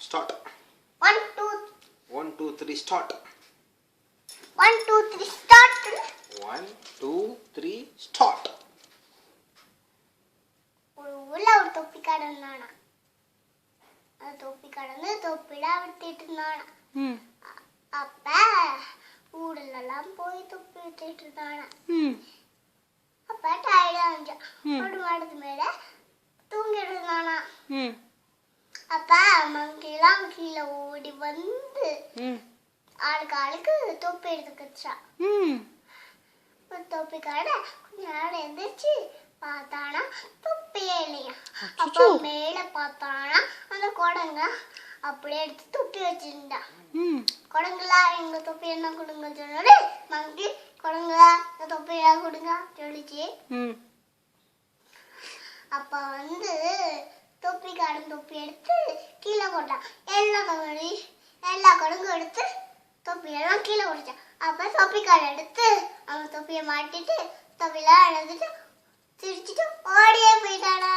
start. 1 2 1 2 3 start. 1 2 3 start. 1 2 3 start. ഉള്ള ഒരു തൊപ്പിക്കാടനാണ്. ആ തൊപ്പിക്കാടന്ന് തൊപ്പിട വിട്ടിട്ടുന്നാണ്. അപ്പ ഊടെല്ലാം പോയി തൊപ്പി വിട്ടിട്ടുന്നാണ്. அப்ப டயர்டா இருந்துச்சு. ஒரு மாடத்து மேல தூங்கிட்டு இருந்தானா. அப்ப மங்கிலாம் கீழே ஓடி வந்து ஆளுக்கு தொப்பி எடுத்துக்கிச்சா. தொப்பிக்கார கொஞ்ச நேரம் எந்திரிச்சு பார்த்தானா தொப்பியே இல்லையா. அப்ப மேல பார்த்தானா அந்த குடங்க அப்படியே எடுத்து தொப்பி வச்சிருந்தா. குடங்களா எங்க தொப்பி என்ன கொடுங்க சொன்னோட மங்கி குடங்களா தொப்பியா கொடுங்க சொல்லிச்சு. அப்ப வந்து தொப்பிக்காரன் தொப்பி எடுத்து கீழே போட்டான். எல்லா குடங்கும் எடுத்து தொப்பியெல்லாம் கீழே போட்டான். அப்ப தொப்பிக்காரன் எடுத்து அவன் தொப்பியை மாட்டிட்டு தொப்பியெல்லாம் எடுத்துட்டு சிரிச்சுட்டு ஓடியே போயிட்டானா.